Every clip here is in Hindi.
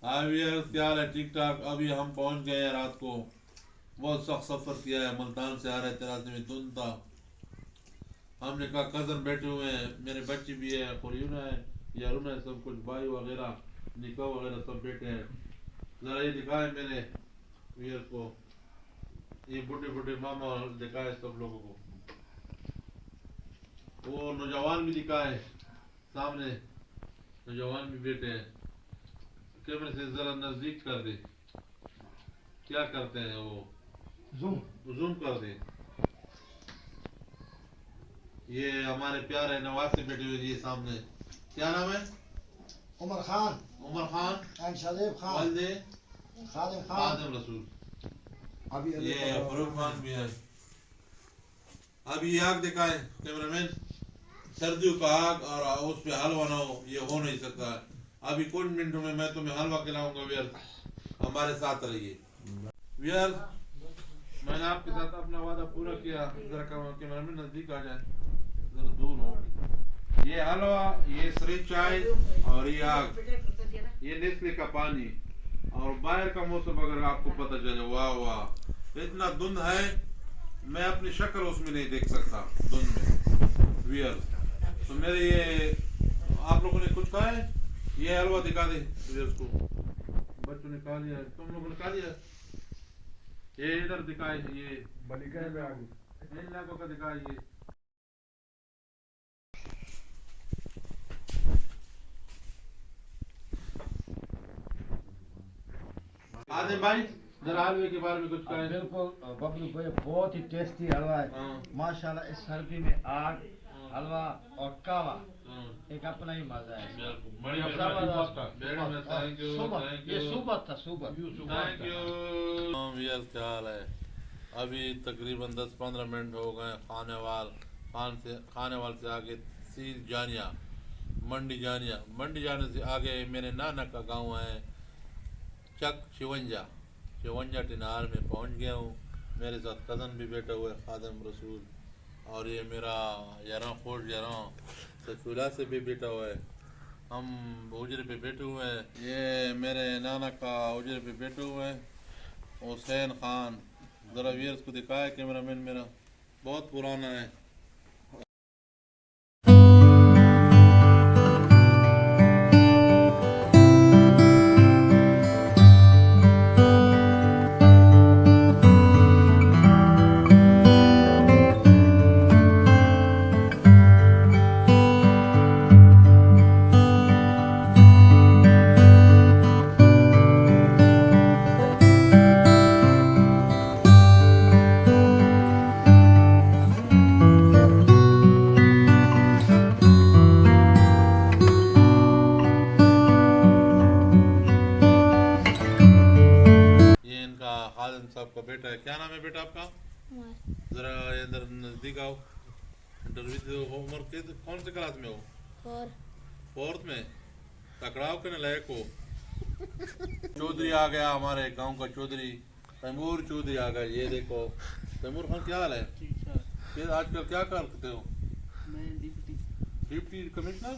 हाँ भैया, क्या हाल है? ठीक ठाक। अभी हम पहुंच गए हैं रात को। बहुत सख्त सफर किया है, मुल्तान से आ रहे थे, रास्ते में धुंध था। हमने कहा कजन बैठे हुए हैं, मेरे बच्चे भी है, खुरियूना है, यारुना है, सब कुछ भाई वगैरह, निकाह वगैरह सब बैठे हैं। जरा ये दिखाए मेरे वियर को, ये बुढ़े बुढ़े मामा दिखाए सब लोगों को। वो नौजवान भी दिखाए सामने, नौजवान भी बैठे हैं। कैमरे से जरा नजदीक कर दे, क्या करते हैं वो, जूम। जूम कर दे। ये हमारे प्यारे नवाज से बैठे हुए, ये सामने क्या नाम है? उमर खान उमर खान, एंड शरीफ खान वालदे खादिम खान। खादिम रसूल। अभी ये फरूक खान भी है। अब ये आग दिखाए कैमरामैन। सर्दियों का आग और उस पे हलवा ना हो, ये हो नहीं सकता है। अभी कुछ मिनटों में मैं तुम्हें हलवा खिलाऊंगा वियर, हमारे साथ रहिए वियर। मैंने आपके साथ अपना वादा पूरा किया। जरा कैमरामैन नजदीक आ जाए, जरा दूर हो। ये हलवा, ये श्री चाय और ये आग, ये नेस्ले का पानी और बाहर का मौसम अगर आपको पता चले, वाह वाह, इतना धुंध है, मैं अपनी शक्ल उसमें नहीं देख सकता धुंध में वियर। तो मेरे ये, आप लोगों ने कुछ कहा है? ये हलवा दिखा दे वियर को। बच्चों ने खा लिया, तुम लोगों ने खा लिया? ये इधर दिखाए, ये बलिका में आगे इन इलाकों का दिखाए। ये आदम भाई, जरा हलवे के बारे में कुछ कहें। बिल्कुल बबलू भाई, बहुत ही टेस्टी हलवा है। हाँ। माशाल्लाह, इस सर्दी में आग, हलवा और कावा हाँ। एक अपना ही मजा है। बिल्कुल, बढ़िया, जबरदस्त। वेरी मच, थैंक यू, सुबह, थैंक ये यू, सुबह था, सुबह। थैंक यू यार। क्या हाल है? अभी तकरीबन 10-15 मिनट हो गए। खाने वाल से आगे सीर जानिया, मंडी जानिया, मंडी जाने से आगे मेरे नाना का गांव है चक शिवंजा। शिवंजा टिनार में पहुंच गया हूँ। मेरे साथ कज़न भी बैठा हुआ है, खादिम रसूल। और ये मेरा यारा खोज यारा सचूला से भी बैठा हुआ है। हम उजरे पे बैठे हुए हैं। ये मेरे नाना का उजरे पे बैठे हुए हैं, हुसैन खान। ज़रा व्यूअर्स को दिखाया कैमरामैन मेरा, बहुत पुराना है। ये इनका खादिम साहब का बेटा है। क्या नाम है बेटा आपका? ज़रा इधर नज़दीक आओ, इंटरव्यू दो। उम्र के कौन से क्लास में हो? फोर्थ में। तकड़ाव के लायक हो। चौधरी आ गया, हमारे गांव का चौधरी तैमूर चौधरी आ गया। ये देखो तैमूर खान, क्या हाल है? फिर आजकल क्या करते हो? मैं डिप्टी डिप्टी कमिश्नर।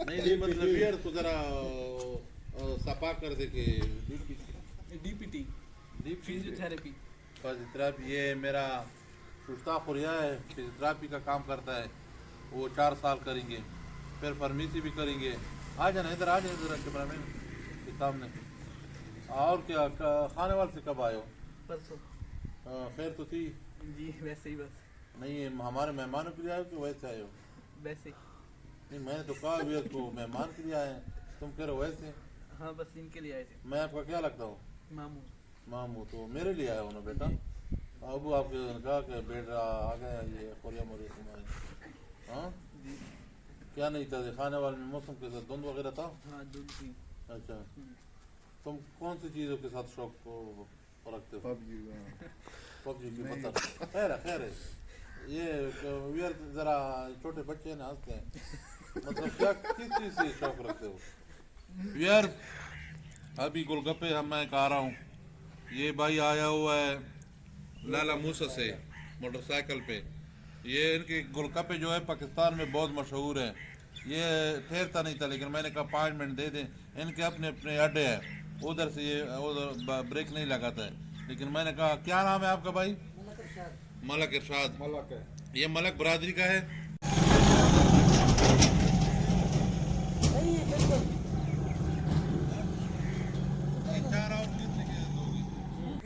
नहीं नहीं, मतलब यार तो जरा सफा कर दे के deputy. DPT deputy physiotherapy. Physiotherapy. ये मेरा सुस्ता खुरिया है, फिजियोथेरापी का काम करता है। वो 4 साल करेंगे, फिर फार्मेसी भी करेंगे। आ जाना इधर, आ जाना जरा कैमरामैन के सामने। और क्या, खाने वाले से कब आए हो? परसों। खैर तो थी? जी वैसे ही बस। नहीं, ये हमारे मेहमानों के लिए आए हो कि वैसे आए हो? वैसे ही। नहीं, मैंने तो कहा भैया तो मेहमान के लिए आए हैं, तुम कह रहे हो वैसे। हाँ बस इनके लिए आए थे। मैं आपका क्या लगता हूँ? मामू। मामू तो मेरे लिए आए हो ना बेटा। अब आपके कहा कि बेटा आ गया, ये खोरिया मोरिया तुम्हारे। हाँ, जी। क्या नहीं था खाने वाले में? मौसम के साथ धुंध वगैरह था? हाँ दूध थी। अच्छा, तुम कौन सी चीज़ों के साथ शौक को रखते हो? पबजी की नहीं। मतलब। खैर है, खैर है। ये वियर जरा छोटे बच्चे ना हंसते हैं, मतलब क्या किस चीज़ से शौक रखते हो वियर? अभी गोलगप्पे हम मैं खा रहा हूँ। ये भाई आया हुआ है लाला मूसा से मोटरसाइकिल पे। ये इनके गोलगप्पे जो है पाकिस्तान में बहुत मशहूर हैं। ये ठहरता नहीं था, लेकिन मैंने कहा 5 मिनट दे दें, इनके अपने अपने अड्डे हैं, उधर से ये उधर ब्रेक नहीं लगाता है। लेकिन मैंने कहा क्या नाम है आपका भाई? मलक इरशाद। मलक है। ये मलक बरादरी का है।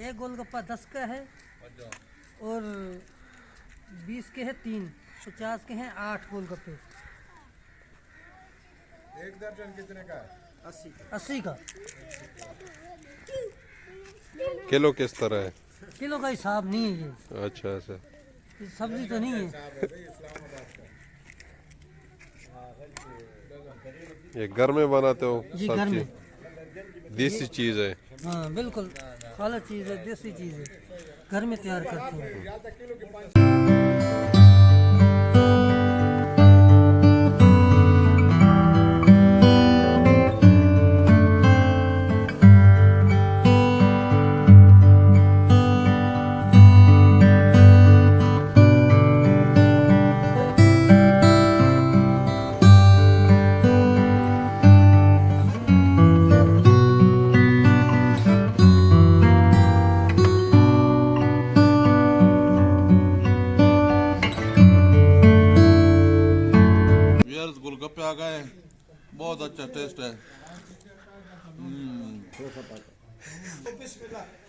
एक गोलगप्पा 10 का है और 20 के हैं 3, 50 के हैं 8 गोलगप्पे। एक दर्जन कितने का है? 80 का। किलो किस तरह है? किलो का हिसाब नहीं है ये, अच्छा अच्छा। ये सब्जी तो नहीं है। ये घर में बनाते हो जी घर सब्जी? में। देसी चीज है। हाँ बिल्कुल, खाला चीज़ है, देसी चीज़ है, घर में तैयार करते हैं। व्यूअर्स, गोलगप्पे आ गए, बहुत अच्छा टेस्ट है।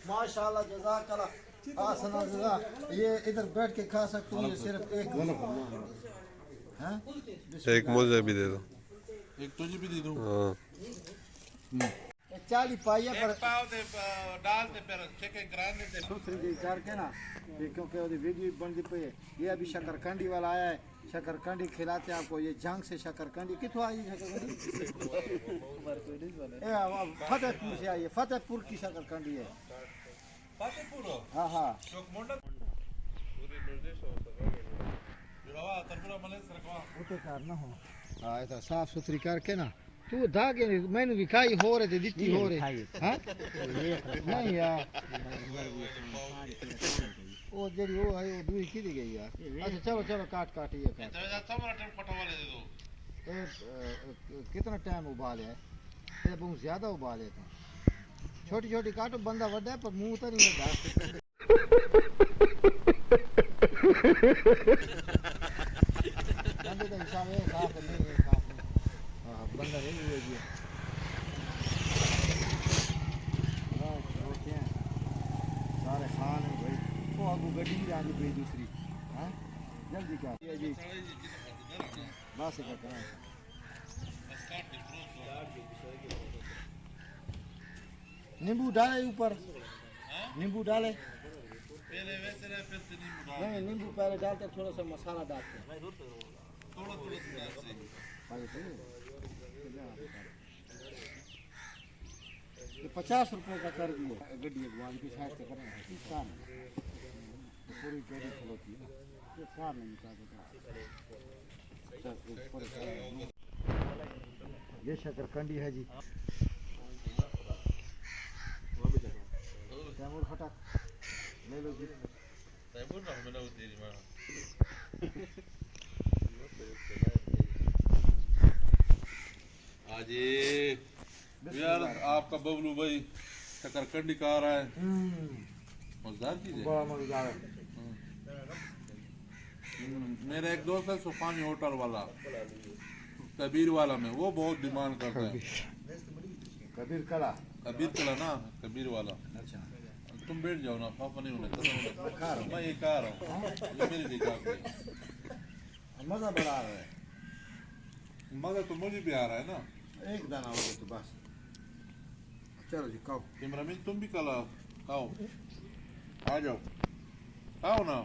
माशाल्लाह जज़ाकल्लाह आसना जज़ा। ये इधर बैठ के खा सकते हो, ये सिर्फ एक हाँ? एक मुझे भी दे दो। एक तुझे भी दे दूं? हाँ। 40 पाइया पर पाव दे डाल दे, फिर चिकन ग्राइंड दे। दूसरी दी करके ना ये, क्योंकि वो वीडियो बनती पई है। ये अभी शकरकंडी वाला आया है, शकरकंडी खिलाते हैं आपको। ये जंग से शकरकंडी कितों आई शकरकंडी? फतेहपुर से आई है, फतेहपुर की शकरकंडी है। फतेहपुर? हाँ हाँ चौक मोंडा पूरी निर्देश हो जुड़वा तरबुरा मले सरकवा। उते करना हो। हाँ ऐसा साफ सुथरी करके ना तू धागे मैंने भी खाई हो रहे थे दिखती हो रहे हाँ नहीं यार वो जरी वो है वो दूरी की दी गई यार। अच्छा चलो चलो काट काट ये काट। तो जा सब टम पटवाले दे दो। कितना टाइम उबाले है? ये बहुत ज्यादा उबाले थे। छोटी छोटी काटो, बंदा बड़ा है पर मुंह तो नहीं लगा। बंदे का हिसाब है साफ नहीं है, साफ नहीं। हाँ बंदा है ये भी। सारे खान है भाई। वो आपको गड्डी भी आनी पड़ी दूसरी। हाँ जल्दी क्या ये जी बस क्या करना है। नींबू डाले ऊपर, नींबू डाले। पहले वैसे रहे फिर से नहीं मुड़ा। नहीं नींबू पहले डालते, थोड़ा सा मसाला डालते। थोड़ा थोड़ा से ये 50 रुपए का कर दिए गड्डी भगवान की साइड से करना है। किस काम पूरी गड्डी खलोती है ना, ये काम नहीं निकालता। ये शकरकंडी है जी। तैमूर फटक ले लो जी। तैमूर ना मिला वो तेरी मां। आज यार आपका बबलू भाई शकरकंडी का आ रहा है। मजेदार चीज है। बड़ा मजेदार है। मेरा एक दोस्त है सुफानी होटल वाला, कबीर वाला में, वो बहुत डिमांड करता है। कबीर कला कबीर कला ना, कबीर वाला। अच्छा तुम बैठ जाओ ना, पापा नहीं होने मैं ये खा रहा हूँ, ये मेरे लिए काफी है। मजा बड़ा आ रहा है। मजा तो मुझे भी आ रहा है ना। एक दाना हो गया तो बस। चलो जी खाओ। इमरान तुम भी कला खाओ, आ जाओ खाओ ना।